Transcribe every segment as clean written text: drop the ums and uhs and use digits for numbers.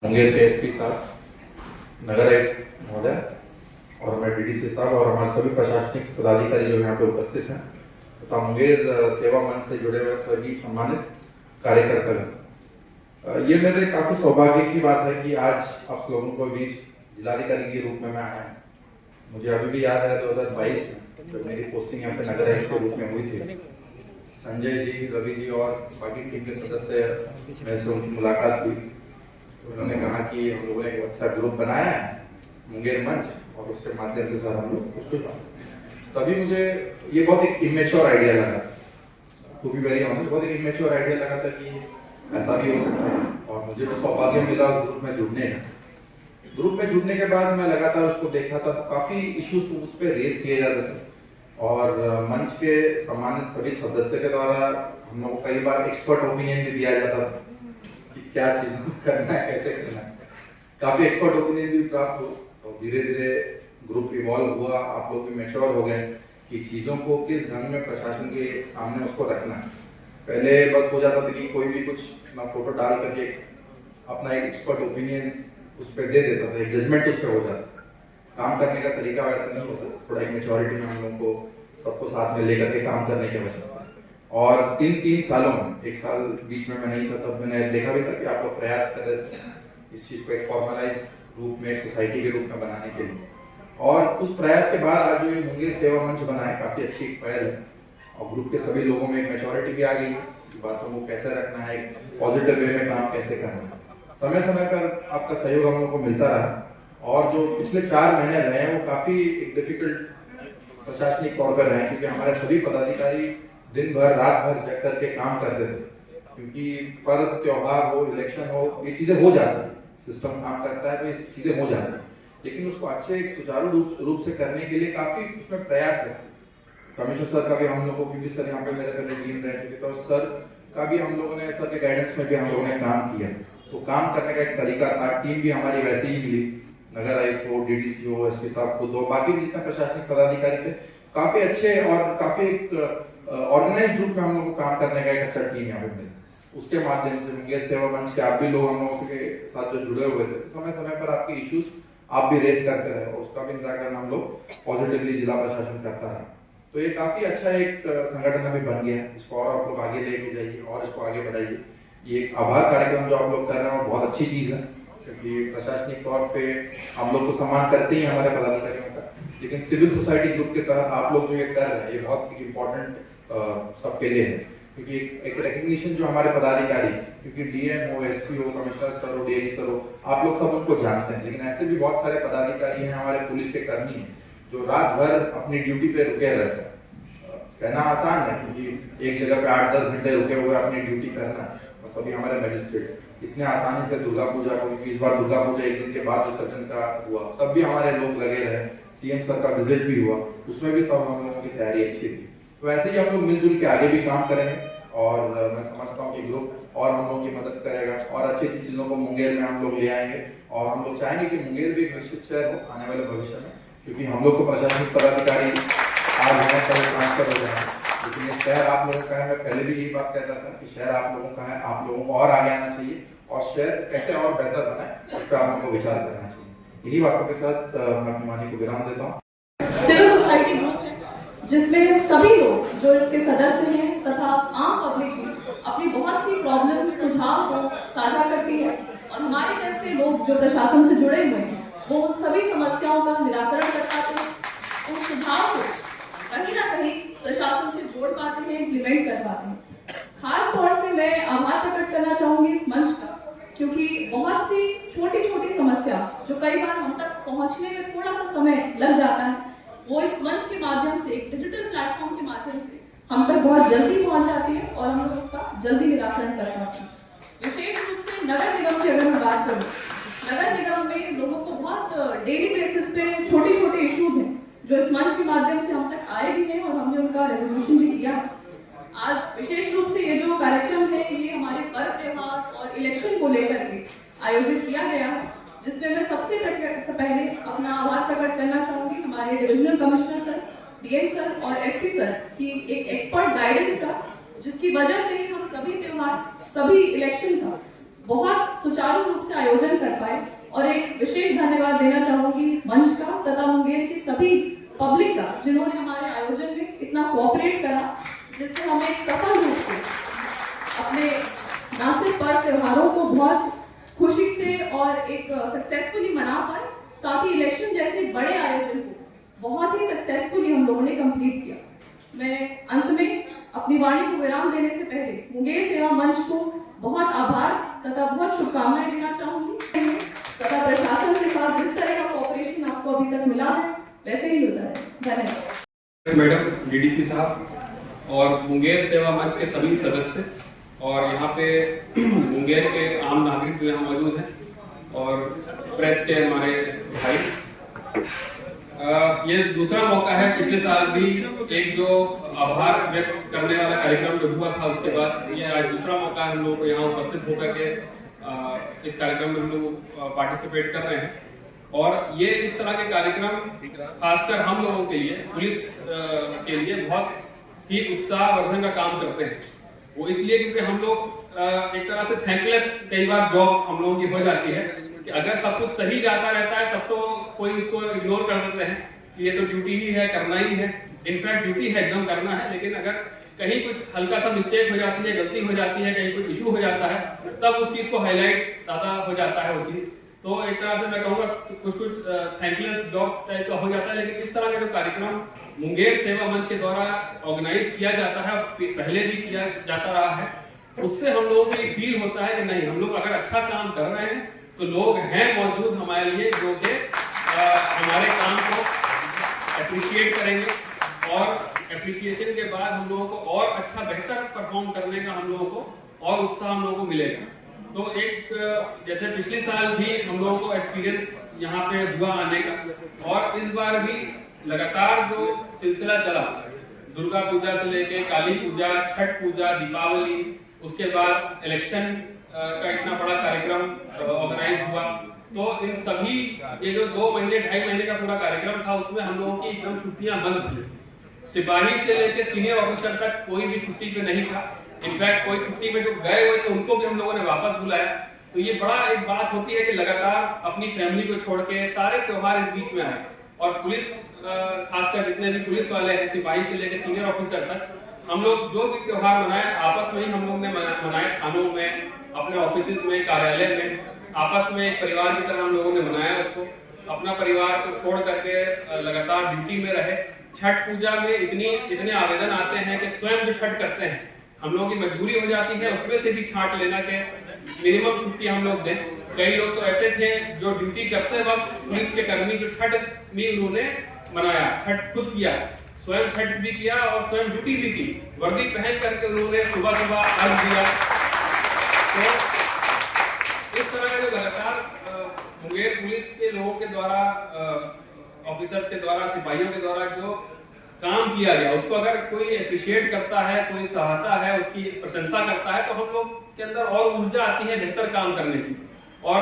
मुंगेर के एसपी साहब, नगर आयुक्त महोदय और मैं डीडीसी साहब और हमारे सभी प्रशासनिक पदाधिकारी जो यहाँ पे उपस्थित हैं तथा मुंगेर सेवा मंच से जुड़े हुए सभी सम्मानित कार्यकर्ता, ये मेरे काफी सौभाग्य की बात है कि आज आप लोगों को बीच जिलाधिकारी के रूप में मैं आया हूँ। मुझे अभी भी याद है 2022 में जब मेरी पोस्टिंग यहाँ पे नगर आयुक्त के रूप में हुई थी, संजय जी, रवि जी और बाकी टीम के सदस्य मेरे से उनकी मुलाकात हुई। उन्होंने कहा कि हम लोगों ने एक व्हाट्सएप ग्रुप बनाया है मुंगेर मंच और उसके माध्यम से सर हम लोग उसको, तभी मुझे ये बहुत एक इमेच्योर आइडिया लगा, टू बी वेरी ऑनेस्ट, बहुत एक इमेच्योर आइडिया लगा था कि ऐसा भी हो सकता है। और मुझे भी सौभाग्य मिला उस ग्रुप में जुड़ने का। ग्रुप में जुड़ने के बाद मैं लगातार उसको देखा था, तो काफी इश्यूज उस पर रेस किए जाते थे और मंच के सम्मानित सभी सदस्य के द्वारा हम लोग को कई बार एक्सपर्ट ओपिनियन भी दिया जाता था कि क्या चीज करना है, कैसे करना है। काफी एक्सपर्ट ओपिनियन भी प्राप्त हो और धीरे धीरे ग्रुप इवॉल्व हुआ, आप लोग भी मैच्योर हो गए कि चीजों को किस ढंग में प्रशासन के सामने उसको रखना है। पहले बस हो जाता था कि कोई भी कुछ अपना फोटो डाल करके अपना एक एक्सपर्ट ओपिनियन उस पर दे देता था, एक जजमेंट उस पर हो जाता। काम करने का तरीका वैसा नहीं होता, थोड़ा एक मेच्योरिटी में हम लोगों को सबको साथ में लेकर के काम करने की आवश्यकता है। और तीन सालों में, एक साल बीच में मैं नहीं था, तब मैंने देखा भी था कि आप लोग प्रयास कर रहे थे इस चीज को एक फॉर्मलाइज रूप में, एक सोसाइटी के रूप में बनाने के लिए। और उस प्रयास के बाद आज जो ये मुंगेर सेवा मंच बना है, काफी अच्छी पहल है और ग्रुप के सभी लोगों में एक मेच्योरिटी भी आ गई है, बातों को कैसे रखना है, एक पॉजिटिव वे में काम कैसे करना है। समय समय पर आपका सहयोग हम लोगों को मिलता रहा और जो पिछले 4 महीने रहे हैं वो काफी एक डिफिकल्ट प्रशासनिक तौर पर रहे, क्योंकि हमारे सभी पदाधिकारी दिन भर रात भर जग करके काम करते थे, क्योंकि पर्व त्योहार हो, इलेक्शन हो, ये चीजें हो जाती है, सिस्टम काम करता है तो ये चीजें हो जाती है, लेकिन उसको अच्छे एक सुचारू रूप से करने के लिए काफी उसमें प्रयास है। कमिश्नर सर का भी हम लोगों को, क्योंकि सर यहाँ पे मेरे पहले टीम रह चुके, तो सर का भी हम लोगों ने, सर के गाइडेंस में भी हम लोगों ने काम किया, तो काम करने का एक तरीका था। टीम भी हमारी वैसे ही मिली, नगर आयुक्त हो, डीडीसी हो, एसपी साहब खुद हो, बाकी भी जितने प्रशासनिक पदाधिकारी थे, काफी अच्छे और काफी ऑर्गेनाइज रूप में हम लोग को काम करने का एक अच्छा टीम यहाँ पे मिला। उसके माध्यम से मुंगेर सेवा मंच के आप भी लोग हम लोगों के साथ जो जुड़े हुए थे, समय समय पर आपके इश्यूज आप भी रेस करते रहे और उसका भी निराकरण हम लोग पॉजिटिवली जिला प्रशासन करता रहा। तो ये काफी अच्छा एक संगठन अभी बन गया है, इसको और आप लोग आगे लेके जाइए और इसको आगे बढ़ाइए। ये एक आभार कार्यक्रम जो आप लोग कर रहे हैं बहुत अच्छी चीज है, क्योंकि प्रशासनिक तौर पे हम लोग को सम्मान करते ही हमारे पदाधिकारियों का, लेकिन सिविल सोसाइटी ग्रुप के तहत आप लोग जो ये कर रहे हैं ये बहुत इम्पोर्टेंट सबके लिए है, क्योंकि एक रिकग्निशन जो हमारे पदाधिकारी, क्योंकि डीएम हो, एसपी हो, कमिश्नर सर हो, डीआई सर हो, आप लोग सब उनको जानते हैं, लेकिन ऐसे भी बहुत सारे पदाधिकारी हैं, हमारे पुलिस के कर्मी हैं जो रात भर अपनी ड्यूटी पे रुके रहते हैं। कहना आसान है क्योंकि एक जगह पे 8-10 घंटे रुके हुए अपनी ड्यूटी करना, और सभी हमारे मजिस्ट्रेट इतने आसानी से दुर्गा पूजा को, क्योंकि इस बार दुर्गा पूजा एक दिन के बाद विसर्जन का हुआ, तब भी हमारे लोग लगे रहे, सीएम सर का विजिट भी हुआ, उसमें भी सब हम लोगों की तैयारी अच्छी थी। तो ऐसे ही हम लोग मिलजुल के आगे भी काम करेंगे और मैं समझता हूँ कि ग्रुप और हम लोगों की मदद करेगा और अच्छी अच्छी चीजों को मुंगेर में हम लोग ले आएंगे। और हम लोग चाहेंगे कि मुंगेर भी एक विकसित शहर हो आने वाले भविष्य में, क्योंकि हम लोग को प्रशासनिक पदाधिकारी आज बहुत सारे ट्रांसफर हो जाए, लेकिन ये शहर आप लोगों का है। मैं पहले भी यही बात कहता था कि शहर आप लोगों का है, आप लोगों को और आगे आना चाहिए और शहर कैसे और बेहतर बनाए उस पर आप लोगों को विचार करना चाहिए। इन्हीं बातों के साथ मैं अपनी वाणी को विराम देता हूँ। सिविल सोसाइटी ग्रुप है जिसमें सभी लोग जो इसके सदस्य हैं तथा आम पब्लिक भी अपनी बहुत सी प्रॉब्लम, सुझाव को साझा करती है और हमारे जैसे लोग जो प्रशासन से जुड़े हुए हैं वो उन सभी समस्याओं का निराकरण कर पाते हैं, उन सुझाव को कहीं ना कहीं प्रशासन से जोड़ पाते हैं, इम्प्लीमेंट कर पाते हैं। खास तौर से मैं आभार प्रकट करना चाहूंगी इस मंच का, क्योंकि बहुत सी छोटी छोटी समस्या जो कई बार हम तक पहुंचने में थोड़ा सा समय लग जाता है, वो इस मंच के माध्यम से, एक डिजिटल प्लेटफॉर्म के माध्यम से हम तक बहुत जल्दी पहुंच जाती है और हम लोग उसका जल्दी निराकरण कर पाते हैं। विशेष रूप से नगर निगम की अगर मैं बात करूँ, नगर निगम में लोगों को बहुत डेली बेसिस पे छोटे छोटे इश्यूज हैं जो इस मंच के माध्यम से हम तक आए भी हैं और हमने उनका रेजोल्यूशन भी किया। आज विशेष रूप से ये जो कार्यक्रम है ये हमारे पर्व त्योहार और इलेक्शन को लेकर के आयोजित किया गया है, जिसमें मैं सबसे पहले अपना आभार प्रकट करना चाहूंगी हमारे divisional commissioner sir, DM sir और एसपी सर की एक एक्सपर्ट गाइडेंस का, जिसकी वजह से ही हम सभी त्योहार, सभी इलेक्शन का बहुत सुचारू रूप से आयोजन कर और एक विशेष धन्यवाद देना चाहूंगी मंच का तथा मुंगेर की सभी पब्लिक का, जिन्होंने हमारे आयोजन में इतना कोऑपरेट करा, जिससे हम एक सफल रूप से अपने ना सिर्फ पर्व त्योहारों को बहुत खुशी से और एक सक्सेसफुली मना पाए, साथ ही इलेक्शन जैसे बड़े आयोजन को बहुत ही सक्सेसफुली हम लोगों ने कंप्लीट किया। मैं अंत में अपनी वाणी को विराम देने से पहले मुंगेर सेवा मंच को बहुत आभार तथा बहुत शुभकामनाएं देना चाहूंगी तथा प्रशासन के साथ जिस तरह का कोऑपरेशन आपको अभी तक मिला है वैसे ही होता है। धन्यवाद। मैडम डीडीसी साहब और मुंगेर सेवा मंच के सभी सदस्य और यहाँ पे मुंगेर के आम नागरिक जो यहाँ मौजूद हैं और प्रेस के हमारे भाई, ये दूसरा मौका है। पिछले साल भी एक जो आभार व्यक्त करने वाला कार्यक्रम जो हुआ था, उसके बाद ये आज दूसरा मौका है हम लोगों को यहाँ उपस्थित होकर के इस कार्यक्रम में हम लोग पार्टिसिपेट कर रहे हैं। और ये इस तरह के कार्यक्रम खासकर हम लोगों के लिए, पुलिस के लिए बहुत ही उत्साहवर्धन का काम करते हैं। वो इसलिए क्योंकि हम लोग एक तरह से थैंकलेस कई बार जॉब हम लोगों की हो जाती है कि अगर सब कुछ सही जाता रहता है तब तो कोई उसको इग्नोर कर देते हैं कि ये तो ड्यूटी ही है, करना ही है। इनफैक्ट ड्यूटी है, एकदम करना है, लेकिन अगर कहीं कुछ हल्का सा मिस्टेक हो जाती है, गलती हो जाती है, कहीं कुछ इशू हो जाता है, तब उस चीज को हाईलाइट ज्यादा हो जाता है वो चीज। तो एक तरह से मैं कहूँगा कुछ थैंकलेस जॉब टाइप का हो जाता है। लेकिन इस तरह का जो कार्यक्रम मुंगेर सेवा मंच के द्वारा ऑर्गेनाइज किया जाता है, पहले भी किया जाता रहा है, उससे हम लोगों को ये फील होता है कि नहीं, हम लोग अगर अच्छा काम कर रहे हैं तो लोग हैं मौजूद हमारे लिए जो कि हमारे काम को अप्रिशिएट करेंगे और अप्रिशिएशन के बाद हम लोगों को और अच्छा बेहतर परफॉर्म करने का हम लोगों को और उत्साह हम लोगों को मिलेगा। तो एक जैसे पिछले साल भी हम लोगों को एक्सपीरियंस यहाँ पे हुआ आने का, और इस बार भी लगातार जो सिलसिला चला, दुर्गा पूजा से लेके काली पूजा, छठ पूजा, दीपावली, उसके बाद इलेक्शन का इतना बड़ा कार्यक्रम ऑर्गेनाइज हुआ, तो इन सभी ये जो 2 महीने 2.5 महीने का पूरा कार्यक्रम था, उसमें हम लोगों की एकदम छुट्टियां बंद थी। सिपाही से लेके सीनियर ऑफिसर तक कोई भी छुट्टी पे नहीं था। इनफैक्ट कोई छुट्टी में जो गए हुए थे उनको भी हम लोगों ने वापस बुलाया। तो ये बड़ा एक बात होती है कि लगातार अपनी फैमिली को छोड़ के सारे त्योहार इस बीच में आए, और पुलिस खासकर जितने भी पुलिस वाले हैं, सिपाही से लेकर सीनियर ऑफिसर तक, हम लोग जो भी त्योहार मनाए आपस में ही हम लोग ने मनाए, थानों में, अपने ऑफिस में, कार्यालय में, आपस में एक परिवार की तरह हम लोगों ने मनाया उसको। अपना परिवार को छोड़ करके लगातार ड्यूटी में रहे। छठ पूजा में इतने आवेदन आते हैं कि स्वयं जो छठ करते हैं हम लोगों की मजबूरी हो जाती है उसमें से भी छांट लेना के मिनिमम छुट्टी हम लोग दें। कई लोग तो ऐसे थे जो ड्यूटी करते वक्त पुलिस के कर्मी जो छठ में उन्होंने मनाया, छठ खुद किया, स्वयं छठ भी किया और स्वयं ड्यूटी भी की, वर्दी पहन करके उन्होंने सुबह सुबह अर्घ दिया। तो इस तरह का जो लगातार मुंगेर पुलिस के लोगों के द्वारा, ऑफिसर्स के द्वारा, सिपाहियों के द्वारा जो काम किया गया, उसको अगर कोई अप्रिशिएट करता है, कोई सराहता है, उसकी प्रशंसा करता है, तो हम लोग के अंदर और ऊर्जा आती है बेहतर काम करने की। और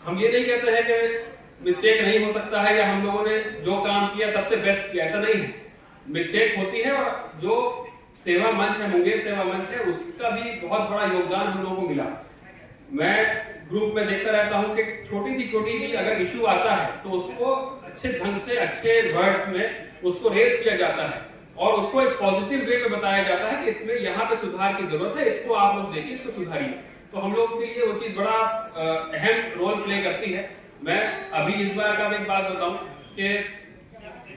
हम ये नहीं कहते हैं कि मिस्टेक नहीं हो सकता है या हम लोगों ने जो काम किया सबसे बेस्ट किया, ऐसा नहीं है। मिस्टेक होती है, और जो सेवा मंच है, मुंगेर सेवा मंच है, उसका भी बहुत बड़ा योगदान हम लोगों को मिला। मैं ग्रुप में देखता रहता हूँ कि छोटी भी अगर इशू आता है तो उसको अच्छे ढंग से, अच्छे वर्ड्स में उसको रेस किया जाता है और उसको एक पॉजिटिव वे में बताया जाता है कि इसमें यहाँ पे सुधार की जरूरत है, इसको आप लोग देखिए, इसको सुधारिए। तो हम लोग के लिए वो चीज बड़ा अहम रोल प्ले करती है। मैं अभी इस बार का एक बात बताऊं कि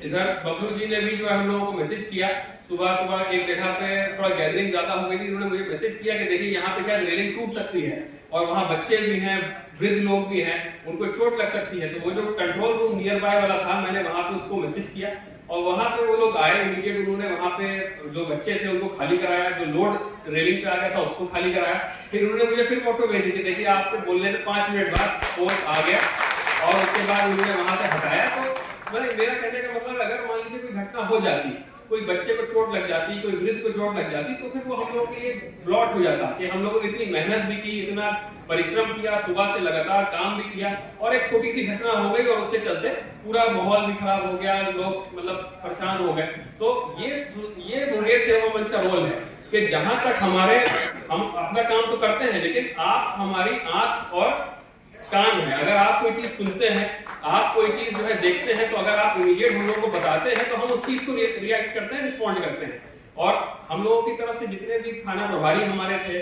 इधर बबलू जी ने भी जो हम लोगों को मैसेज किया, सुबह एक जगह पे थोड़ा गैदरिंग ज्यादा हो गई थी, उन्होंने मुझे मैसेज किया कि देखिए यहाँ पे शायद रेलिंग टूट सकती है और वहाँ बच्चे भी हैं, वृद्ध लोग भी हैं, उनको चोट लग सकती है। तो वो जो कंट्रोल रूम नियर बाय वाला था, मैंने वहाँ पे उसको मैसेज किया और वहाँ पे वो लोग आए इमीडिएट, उन्होंने वहाँ पे जो बच्चे थे उनको खाली कराया, जो लोड रेलिंग पे आ गया था उसको खाली कराया। फिर उन्होंने मुझे फिर फोटो भेजी कि देखिए आपको बोलने के 5 मिनट बाद फोर्स आ गया और उसके बाद उन्होंने वहाँ से हटाया। तो मेरा कहने का मतलब, अगर मान लीजिए कोई घटना हो जाती, कोई बच्चे को चोट लग जाती, कोई वृद्ध को चोट लग जाती, तो फिर वो हम लोगों के लिए ब्लॉट हो जाता कि हम लोगों ने इतनी मेहनत भी की, इतना परिश्रम किया, सुबह से लगातार काम भी किया और एक छोटी सी घटना हो गई और उसके चलते पूरा माहौल भी खराब हो गया, लोग मतलब परेशान हो गए। तो ये मुंगेर सेवा मंच का रोल है कि जहां तक हम अपना काम तो करते हैं, लेकिन आप हमारी आंख और कान है, अगर आप कोई चीज सुनते हैं, आप कोई चीज जो है देखते हैं, तो अगर आप इमीडिएट हम लोगों को बताते हैं तो हम उस चीज को रिएक्ट करते हैं, रिस्पॉन्ड करते हैं। और हम लोगों की तरफ से जितने भी थाना प्रभारी हमारे थे,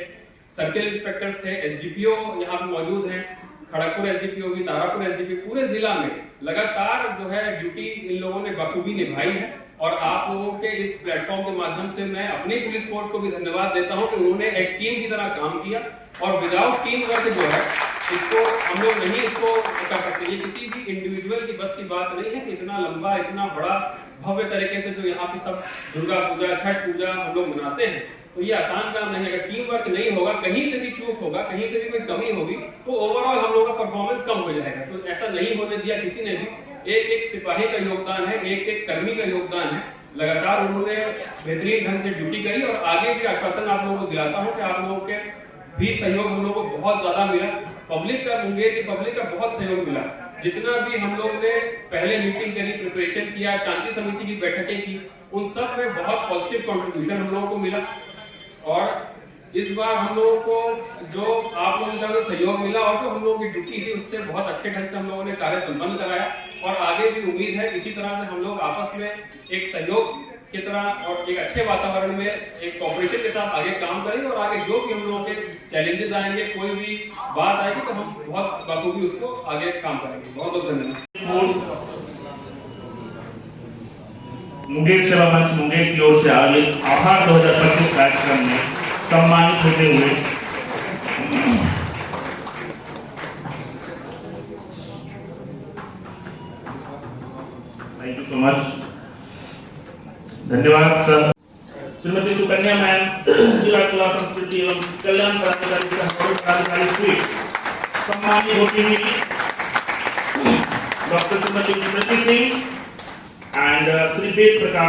सर्किल इंस्पेक्टर्स थे, एसडीपीओ यहाँ पे मौजूद हैं, खड़गपुर एसडीपीओ भी, तारापुर एसडीपीओ, पूरे जिला में लगातार जो है ड्यूटी इन लोगों ने बखूबी निभाई है। और आप लोगों के इस प्लेटफॉर्म के माध्यम से मैं अपनी पुलिस फोर्स को भी धन्यवाद देता हूं कि उन्होंने एक टीम की तरह काम किया। और विदाउट टीम वर्क जो है इसको हम लोग नहीं इसको कर सकते। ये किसी भी इंडिविजुअल की बस की बात नहीं है कि इतना लंबा, इतना बड़ा भव्य तरीके से जो यहाँ पे सब दुर्गा पूजा, छठ पूजा हम लोग मनाते हैं, तो ये आसान काम नहीं है। अगर टीम वर्क नहीं होगा, कहीं से भी चूक होगा, कहीं से भी कोई कमी होगी, तो ओवरऑल हम लोगों का परफॉर्मेंस कम हो जाएगा। तो ऐसा नहीं होने दिया किसी ने भी। एक एक सिपाही का योगदान है, एक एक कर्मी का योगदान है। लगातार उन्होंने बेहतरीन ढंग से ड्यूटी करी और आगे भी आश्वासन आप लोगों को दिलाता हूं कि आप लोगों के भी सहयोग हम लोगों को बहुत ज्यादा मिला। पब्लिक का, मुंगेर की पब्लिक का बहुत सहयोग मिला। जितना भी हम लोग ने पहले मीटिंग करी, प्रिपरेशन किया, शांति समिति की बैठकें की, उन सब में बहुत पॉजिटिव कंट्रीब्यूशन हम लोगों को मिला। और इस बार हम लोगों को जो आप लोगों का सहयोग मिला और जो हम लोगों की ड्यूटी थी, उससे बहुत अच्छे ढंग से हम लोगों ने कार्य संपन्न कराया। और आगे भी उम्मीद है इसी तरह से हम लोग आपस में एक सहयोग की तरह और एक अच्छे वातावरण में एक कॉपरेशन के साथ आगे काम करेंगे। और आगे जो भी हम लोगों के चैलेंजेस आएंगे, कोई भी बात आएगी, तो हम बहुत बखूबी उसको आगे काम करेंगे। बहुत बहुत धन्यवाद। मुंगेर सेवा मंच मुंगेर की ओर से आयोजित आभार 2025 कार्यक्रम में सम्मानित होते हुए थैंक यू सो मच, धन्यवाद सर। श्रीमती सुकन्या मैम, जिला कला संस्कृति एवं कल्याण पदाधिकारी श्री सम्मानित होती हुई doctor Shrimati Smriti Singh and Shri Ved Prakash.